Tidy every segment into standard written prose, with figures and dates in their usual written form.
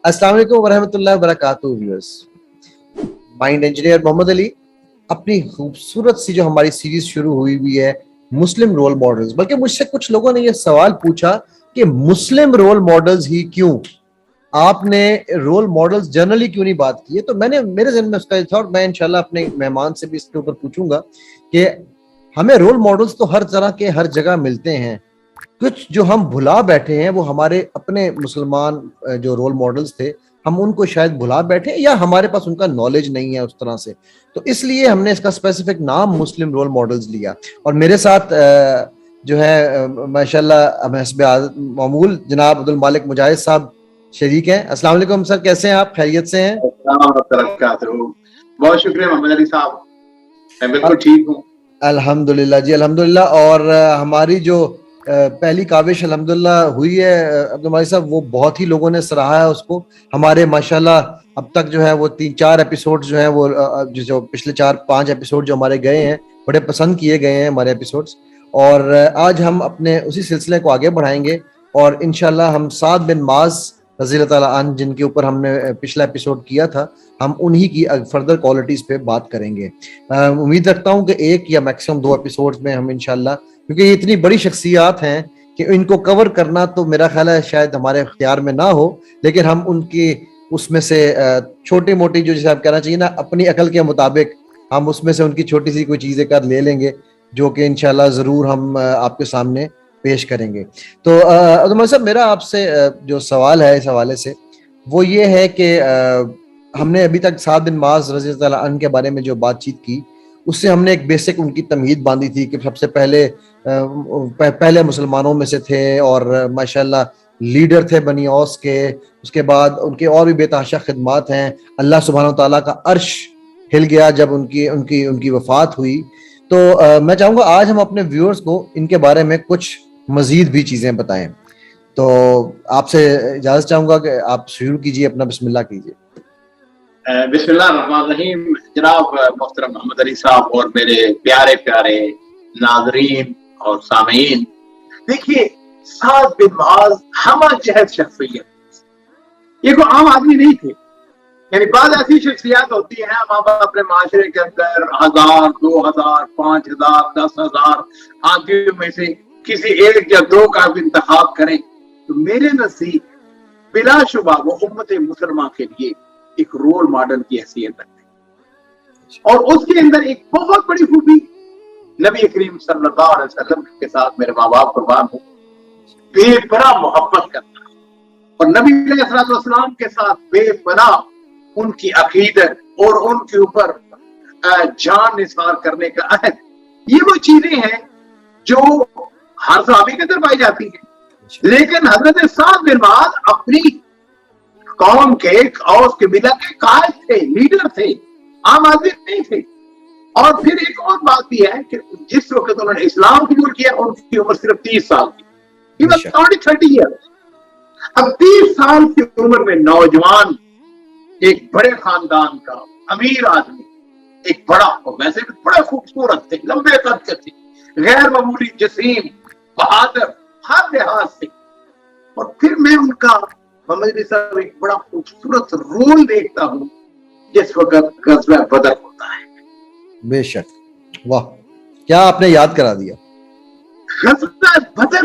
अस्सलाम वालेकुम वरहमतुल्लाहि वबरकातुहू viewers. Mind engineer Mohammad Ali अपनी खूबसूरत सी जो हमारी सीरीज शुरू हुई है मुस्लिम रोल मॉडल्स, बल्कि मुझसे कुछ लोगों ने यह सवाल पूछा कि मुस्लिम रोल मॉडल्स ही क्यों, आपने रोल मॉडल्स जनरली क्यों नहीं बात की है। तो मैंने मेरे ज़हन में उसका था और मैं इंशाल्लाह अपने मेहमान से भी इसके ऊपर पूछूंगा कि हमें रोल मॉडल्स तो हर तरह के हर जगह मिलते हैं, कुछ जो हम भुला बैठे हैं वो हमारे अपने मुसलमान जो रोल मॉडल्स थे हम उनको शायद भुला बैठे या हमारे पास उनका नॉलेज नहीं है उस तरह से, तो इसलिए हमने इसका स्पेसिफिक नाम मुस्लिम रोल मॉडल्स लिया। और मेरे साथ जो है माशाल्लाह हस्ब मामूल जनाब अब्दुल मालिक मुजाहिद साहब शरीक हैं। अस्सलाम वालेकुम सर, कैसे हैं आप? खैरियत से हैं? बहुत शुक्रिया मोहम्मद अली साहब, मैं बिल्कुल ठीक हूँ अल्हम्दुलिल्लाह जी, अल्हम्दुलिल्लाह। और हमारी जो पहली काविश अल्हम्दुलिल्लाह हुई है अब्दुल मालिक साहब, वो बहुत ही लोगों ने सराहा है उसको। हमारे माशाल्लाह अब तक जो है वो 3-4 एपिसोड जो है वो जो पिछले 4-5 एपिसोड जो हमारे गए हैं बड़े पसंद किए गए हैं हमारे एपिसोड्स। और आज हम अपने उसी सिलसिले को आगे बढ़ाएंगे और इंशाल्लाह हम साद बिन माज रज़ी अल्लाह ताला अन्हु जिनके ऊपर हमने पिछला एपिसोड किया था, हम उन्हीं की फर्दर क्वालिटीज पे बात करेंगे। उम्मीद रखता हूँ कि एक या मैक्सिमम 2 एपिसोड्स में हम इंशाल्लाह, क्योंकि ये इतनी बड़ी शख्सियात हैं कि इनको कवर करना तो मेरा ख्याल है शायद हमारे इख्तियार में ना हो, लेकिन हम उनकी उसमें से छोटी मोटी जो जैसे आप कहना चाहिए ना अपनी अकल के मुताबिक हम उसमें से उनकी छोटी सी कोई चीज़ें कर ले लेंगे जो कि इंशाल्लाह ज़रूर हम आपके सामने पेश करेंगे। तो अब्दुल साहब, मेरा आपसे जो सवाल है इस हवाले से वो ये है कि हमने अभी तक साद बिन माज रज़ी अल्लाह अन्हु के बारे में जो बातचीत की उससे हमने एक बेसिक उनकी तमहीद बांधी थी कि सबसे पहले मुसलमानों में से थे और माशाल्लाह लीडर थे बनी औस के। उसके बाद उनके और भी बेतहाशा खिदमात हैं। अल्लाह सुब्हानहू तआला का अर्श हिल गया जब उनकी उनकी उनकी वफात हुई। तो मैं चाहूँगा आज हम अपने व्यूअर्स को इनके बारे में कुछ मजीद भी चीज़ें बताएं। तो आपसे इजाज़त चाहूँगा कि आप शुरू कीजिए, अपना बिस्मिल्लाह कीजिए। बिस्मिल्लाहिर्रहमानिर्रहीम। जनाब मोहतरम मोहम्मद अली साहब और मेरे प्यारे प्यारे नाज़रीन और सामीन, देखिए साद बिन माज हमा जहद शख्सियत, ये कोई आम आदमी नहीं थे। यानी बाद ऐसी शख्सियत होती है हम अपने माशरे के अंदर 1000, 2000, 5000, 10,000 आदमियों में से किसी एक या दो का भी इंतखाब करें तो मेरे नज़दीक बिलाशुबा वो उम्मत मुसलमान के लिए एक रोल मॉडल की हैसियत रखते। और उसके अंदर एक बहुत बड़ी खूबी नबी करीम सल्लल्लाहु अलैहि वसल्लम के साथ मेरे माँ बाप कुर्बान हो बेपनाह मोहब्बत करना और नबी अलैहिस्सलाम के साथ बेपनाह उनकी अकीदत और उनके ऊपर जान निसार करने का अहद, ये वो चीजें हैं जो हर सहाबी के अंदर पाई जाती हैं। लेकिन हजरत साद बिन माज अपनी कौम के और कबीला के कायद थे, लीडर थे, आम आदमी नहीं थे। और फिर एक और बात भी है कि जिस वक्त उन्होंने इस्लाम कबूल किया उनकी उम्र सिर्फ 30 साल की, 30 ईयर्स। अब 30 साल की उम्र में नौजवान एक बड़े खानदान का अमीर आदमी, एक बड़ा, और वैसे भी बड़े खूबसूरत थे, लंबे कद के थे, गैर मामूली जसीम, बहादुर, हर लिहाज से। और फिर मैं उनका मोहम्मद अली साहब एक बड़ा खूबसूरत रोल देखता हूँ जिस वक्त ग़ज़वा बदर होता है। बेशक, वाह क्या आपने याद करा दिया। ग़ज़वा बदर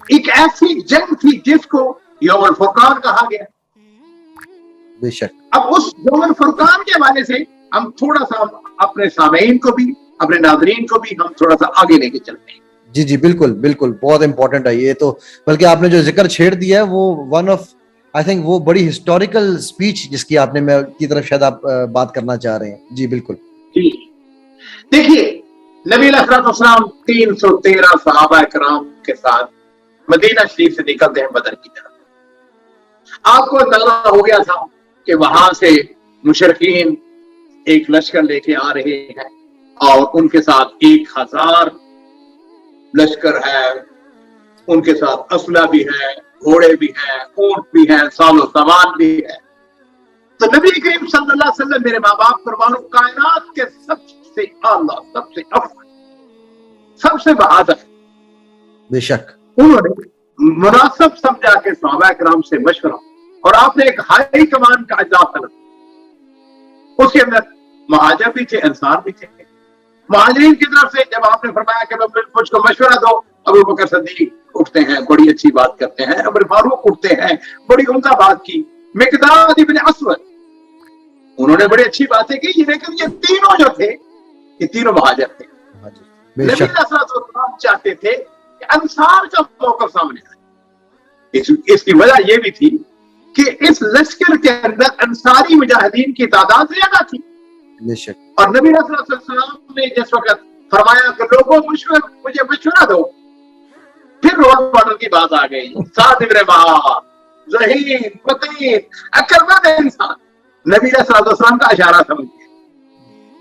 एक ऐसी जंग थी जिसको यौमुल फुरकान कहा गया। बेशक, अब उस यौमुल फुरकान के हवाले से हम थोड़ा सा अपने सामीन को भी, अपने नाज़रीन को भी हम थोड़ा सा आगे लेके चलते हैं। जी जी बिल्कुल बिल्कुल, बहुत इंपॉर्टेंट है ये तो। बल्कि आपने जो जिक्र छेड़ दिया है वो वन ऑफ आई थिंक वो बड़ी हिस्टोरिकल स्पीच जिसकी आपने मैं की तरफ शायद आप बात करना चाह रहे हैं। जी बिल्कुल। जी देखिए, नबी अलैहिस्सलाम 313 सहाबा किराम के साथ मदीना शरीफ से निकलते हैं बदर की तरफ। आपको अंदाजा हो गया था कि वहां से मुशरिकीन एक लश्कर लेके आ रहे हैं और उनके साथ 1000 लश्कर है, उनके साथ असला भी है, घोड़े भी हैं, ऊंट भी हैं, सालो सामान भी है। तो नबी करीम सल्लल्लाहु अलैहि वसल्लम मेरे माँ बाप कुर्बान कायनात के सबसे आला, सबसे अफजल, सबसे बहादुर, बेशक, उन्होंने मुनासिब समझा के सहाबा किराम से मशवरा اور آپ نے ایک ہائی کمان کا اجلاس طلب، اس کے اندر مہاجر بھی تھے، انصار بھی تھے. مہاجرین کی طرف سے جب آپ نے فرمایا کہ مجھ کو مشورہ دو، ابو بکر صدیق اٹھتے ہیں، بڑی اچھی بات کرتے ہیں. عمر فاروق اٹھتے ہیں، بڑی عمدہ بات کی. مقداد ابن اسود انہوں نے بڑی اچھی باتیں کی. لیکن یہ تینوں جو تھے یہ تینوں مہاجر تھے. بے نبی شک صلی اللہ علیہ وسلم چاہتے تھے کہ انصار کا موقف سامنے آئے. اس کی وجہ یہ بھی تھی کہ اس لشکر کے اندر انصاری مجاہدین کی تعداد زیادہ تھی. بے شک اور نبی صلی اللہ علیہ وسلم نے جس وقت فرمایا کہ لوگوں مجھے مشورہ دو، پھر رول ماڈل کی بات آ گئی. سعد بن معاذ، ذہین، متین، عقلمند انسان، نبی صلی اللہ علیہ وسلم کا اشارہ سمجھے.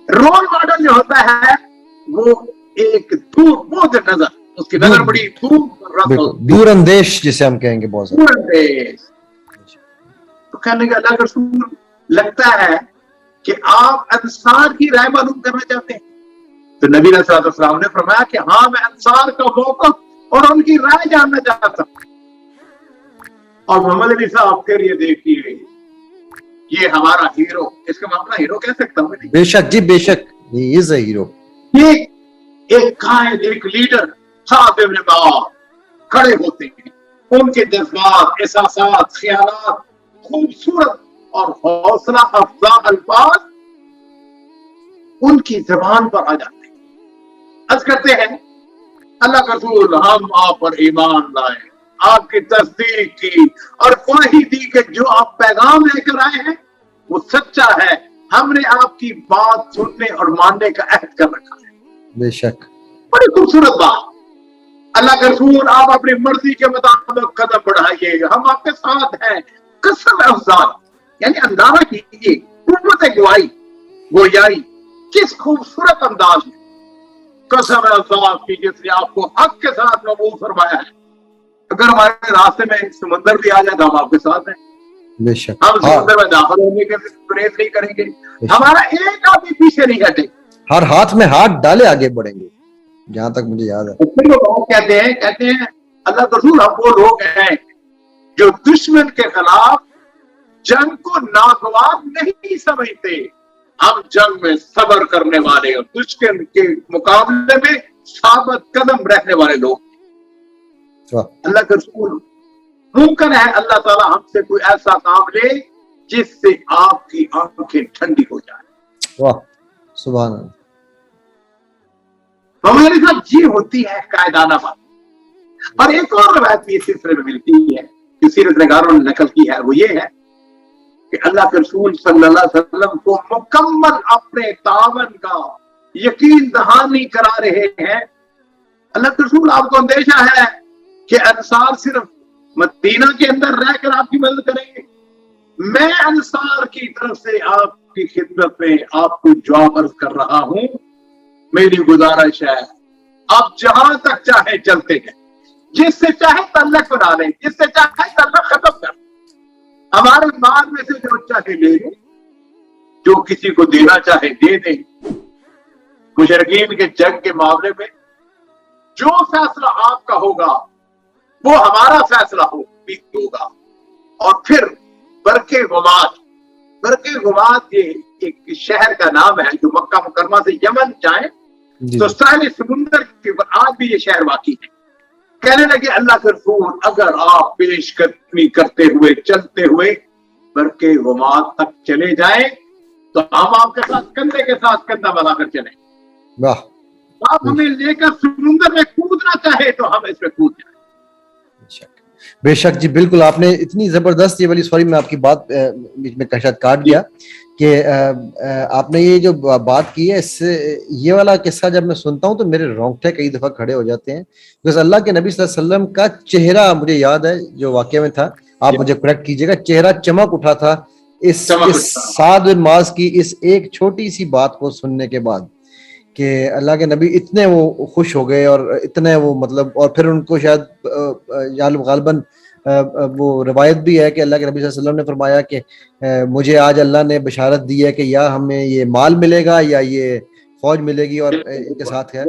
رول ماڈل جو ہوتا ہے وہ ایک دور بہت نظر، اس کی نظر بڑی دور اندیش جسے ہم کہیں گے، بہت دور اندیش. تو کہنے کا اللہ کا رسول لگتا ہے کہ آپ انصار کی رائے معلوم کرنا چاہتے ہیں. تو نبی صلی اللہ علیہ وسلم نے فرمایا کہ ہاں میں انصار کا موقف اور ان کی رائے جاننا چاہتا ہوں. اور محمد علی صاحب پھر یہ دیکھیے، یہ ہمارا ہیرو، اس کا معاملہ ہیرو کہہ سکتا ہوں میں. بے شک جی، بے شک یہ is a hero. یہ ایک قائد، ایک لیڈر سعد بن معاذ کھڑے ہوتے ہیں، ان کے جذبات، احساسات، خیالات، خوبصورت اور حوصلہ افزا الفاظ ان کی زبان پر آ جاتے ہیں. عرض کرتے ہیں اللہ کا رسول ہم آپ پر ایمان لائے، آپ کی تصدیق کی اور گواہی دی کہ جو آپ پیغام لے کر آئے ہیں وہ سچا ہے. ہم نے آپ کی بات سننے اور ماننے کا عہد کر رکھا ہے. بے شک بڑی خوبصورت بات. اللہ کے رسول آپ اپنی مرضی کے مطابق قدم بڑھائیے، ہم آپ کے ساتھ ہیں. قسم افزان، یعنی اندازہ کیجیے قوت گواہی، گویائی کس خوبصورت انداز میں. قسم افزان کی جس نے آپ کو حق کے ساتھ مقبول فرمایا ہے. اگر ہمارے راستے میں سمندر بھی آ جائے تو ہم آپ کے ساتھ ہیں. بے شک ہم سمندر میں داخل ہونے کے پریت نہیں کریں گے، ہمارا ایک آدمی پیچھے نہیں ہٹے. ہر ہاتھ میں ہاتھ ڈالے آگے بڑھیں گے، جہاں تک مجھے یاد ہے. کہتے ہیں اللہ کے رسول ہم وہ لوگ ہیں جو دشمن کے خلاف جنگ کو ناگوار نہیں سمجھتے. ہم جنگ میں صبر کرنے والے اور دشمن کے مقابلے میں ثابت قدم رہنے والے لوگ. اللہ کے رسول ممکن ہے اللہ تعالیٰ ہم سے کوئی ایسا کام لے جس سے آپ کی آنکھیں ٹھنڈی ہو جائیں. واہ سبحان اللہ. ہمارے ساتھ یہ ہوتی ہے قائدانہ بات. اور ایک اور روایت بھی اس سلسلے میں ملتی ہے کہ سیرت نگاروں نے نقل کی ہے، وہ یہ ہے کہ اللہ کے رسول صلی اللہ علیہ وسلم کو مکمل اپنے تعاون کا یقین دہانی کرا رہے ہیں. اللہ کے رسول آپ کو اندیشہ ہے کہ انصار صرف مدینہ کے اندر رہ کر آپ کی مدد کریں گے. میں انصار کی طرف سے آپ کی خدمت میں آپ کو جواب عرض کر رہا ہوں. میری گزارش ہے آپ جہاں تک چاہے چلتے ہیں، جس سے چاہے تعلق بنا لیں، جس سے چاہے تعلق ختم کر. ہمارے مال میں سے جو چاہے لے لیں، جو کسی کو دینا چاہے دے دیں. مشرکین کے جنگ کے معاملے میں جو فیصلہ آپ کا ہوگا وہ ہمارا فیصلہ ہوگا. اور پھر برق غماد یہ ایک شہر کا نام ہے جو مکہ مکرمہ سے یمن جائیں تو ساحل سمندر کے اوپر آج بھی یہ شہر واقع ہے. کہنے لگے اللہ کے رسول اگر آپ پیش قدمی کرتے ہوئے چلتے ہوئے برق غماد تک چلے جائیں تو ہم آپ کے ساتھ کندھے کے ساتھ کندھا ملا کر چلیں. آپ ہمیں لے کر سمندر میں کودنا چاہے تو ہم اس میں کود جائیں. بے شک جی بالکل. آپ نے اتنی زبردست یہ والی، سوری میں آپ کی بات بیچ میں شاید کاٹ دیا، کہ آپ نے یہ جو بات کی ہے، اس سے یہ والا قصہ جب میں سنتا ہوں تو میرے رونگٹے کئی دفعہ کھڑے ہو جاتے ہیں. بکاز اللہ کے نبی صلی اللہ علیہ وسلم کا چہرہ مجھے یاد ہے جو واقعہ میں تھا، آپ مجھے کریکٹ کیجیے گا، چہرہ چمک اٹھا تھا اس سعد بن معاذ کی اس ایک چھوٹی سی بات کو سننے کے بعد، کہ اللہ کے نبی اتنے وہ خوش ہو گئے اور اتنے وہ مطلب، اور پھر ان کو شاید غالباً وہ روایت بھی ہے کہ اللہ کے نبی صلی اللہ علیہ وسلم نے فرمایا کہ مجھے آج اللہ نے بشارت دی ہے کہ یا ہمیں یہ مال ملے گا یا یہ فوج ملے گی اور ان کے ساتھ ہے.